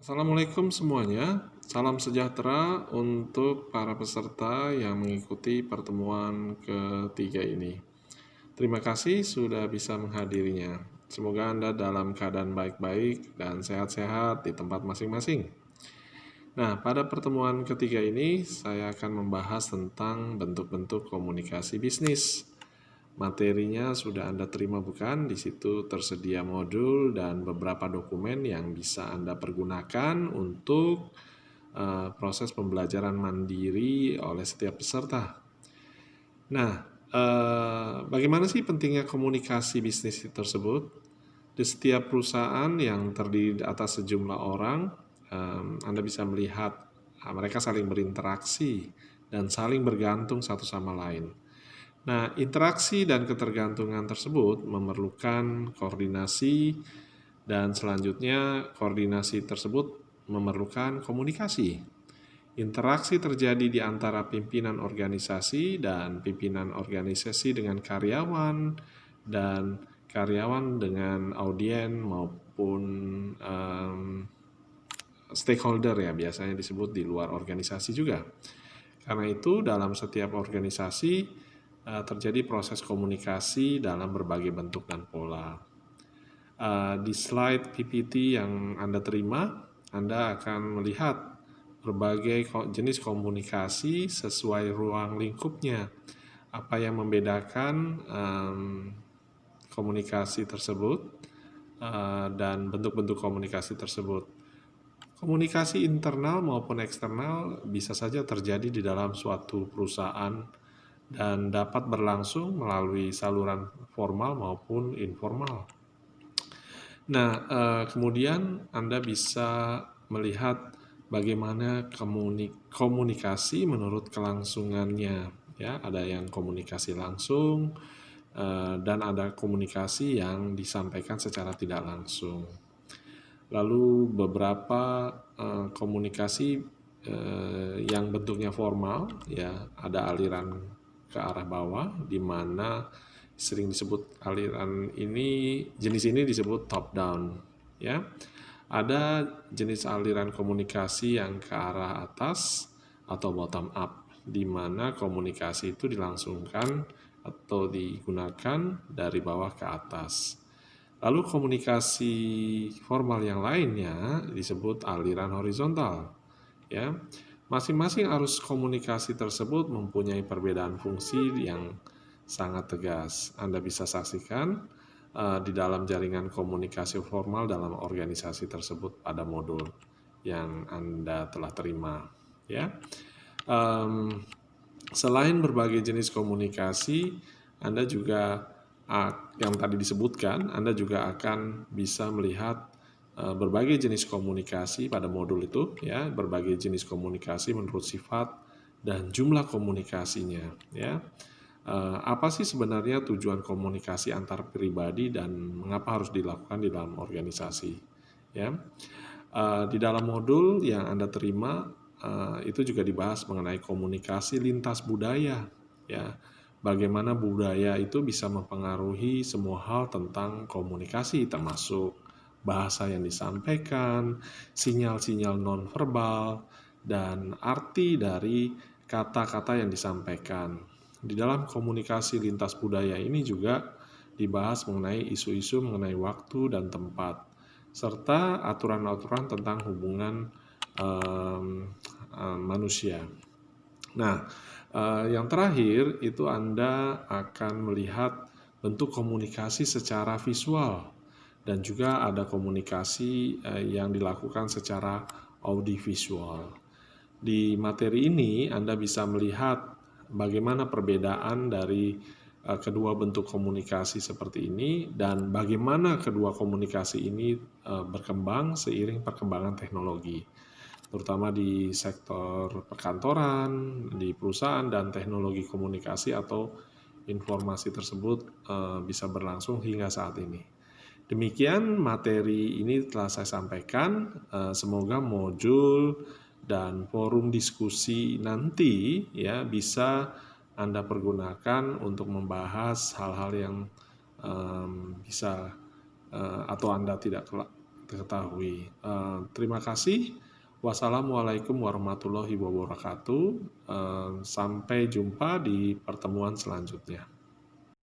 Assalamualaikum semuanya, salam sejahtera untuk para peserta yang mengikuti pertemuan ketiga ini. Terima kasih sudah bisa menghadirinya. Semoga Anda dalam keadaan baik-baik dan sehat-sehat di tempat masing-masing. Nah, pada pertemuan ketiga ini saya akan membahas tentang bentuk-bentuk komunikasi bisnis. Materinya sudah Anda terima bukan? Di situ tersedia modul dan beberapa dokumen yang bisa Anda pergunakan untuk proses pembelajaran mandiri oleh setiap peserta. Nah, bagaimana sih pentingnya komunikasi bisnis tersebut? Di setiap perusahaan yang terdiri atas sejumlah orang, Anda bisa melihat mereka saling berinteraksi dan saling bergantung satu sama lain. Nah, interaksi dan ketergantungan tersebut memerlukan koordinasi dan selanjutnya koordinasi tersebut memerlukan komunikasi. Interaksi terjadi di antara pimpinan organisasi dan pimpinan organisasi dengan karyawan dan karyawan dengan audien maupun stakeholder ya, biasanya disebut di luar organisasi juga. Karena itu dalam setiap organisasi terjadi proses komunikasi dalam berbagai bentuk dan pola. Di slide PPT yang Anda terima, Anda akan melihat berbagai jenis komunikasi sesuai ruang lingkupnya. Apa yang membedakan komunikasi tersebut dan bentuk-bentuk komunikasi tersebut. Komunikasi internal maupun eksternal bisa saja terjadi di dalam suatu perusahaan dan dapat berlangsung melalui saluran formal maupun informal. Nah, kemudian Anda bisa melihat bagaimana komunikasi menurut kelangsungannya. Ya, ada yang komunikasi langsung dan ada komunikasi yang disampaikan secara tidak langsung. Lalu beberapa komunikasi yang bentuknya formal, ya ada aliran ke arah bawah, di mana sering disebut aliran ini, jenis ini disebut top down, ya. Ada jenis aliran komunikasi yang ke arah atas atau bottom up, di mana komunikasi itu dilangsungkan atau digunakan dari bawah ke atas. Lalu komunikasi formal yang lainnya disebut aliran horizontal, ya. Masing-masing arus komunikasi tersebut mempunyai perbedaan fungsi yang sangat tegas. Anda bisa saksikan di dalam jaringan komunikasi formal dalam organisasi tersebut pada modul yang Anda telah terima, ya. Selain berbagai jenis komunikasi, Anda juga yang tadi disebutkan, Anda juga akan bisa melihat berbagai jenis komunikasi pada modul itu, ya, berbagai jenis komunikasi menurut sifat dan jumlah komunikasinya, ya. Apa sih sebenarnya tujuan komunikasi antar pribadi dan mengapa harus dilakukan di dalam organisasi, ya. Di dalam modul yang Anda terima itu juga dibahas mengenai komunikasi lintas budaya, ya. Bagaimana budaya itu bisa mempengaruhi semua hal tentang komunikasi, termasuk bahasa yang disampaikan, sinyal-sinyal nonverbal, dan arti dari kata-kata yang disampaikan. Di dalam komunikasi lintas budaya ini juga dibahas mengenai isu-isu mengenai waktu dan tempat, serta aturan-aturan tentang hubungan manusia. Nah, yang terakhir itu Anda akan melihat bentuk komunikasi secara visual dan juga ada komunikasi yang dilakukan secara audiovisual. Di materi ini Anda bisa melihat bagaimana perbedaan dari kedua bentuk komunikasi seperti ini dan bagaimana kedua komunikasi ini berkembang seiring perkembangan teknologi, terutama di sektor perkantoran, di perusahaan, dan teknologi komunikasi atau informasi tersebut bisa berlangsung hingga saat ini. Demikian materi ini telah saya sampaikan. Semoga modul dan forum diskusi nanti ya bisa Anda pergunakan untuk membahas hal-hal yang bisa atau Anda tidak ketahui. Terima kasih. Wassalamualaikum warahmatullahi wabarakatuh. Sampai jumpa di pertemuan selanjutnya.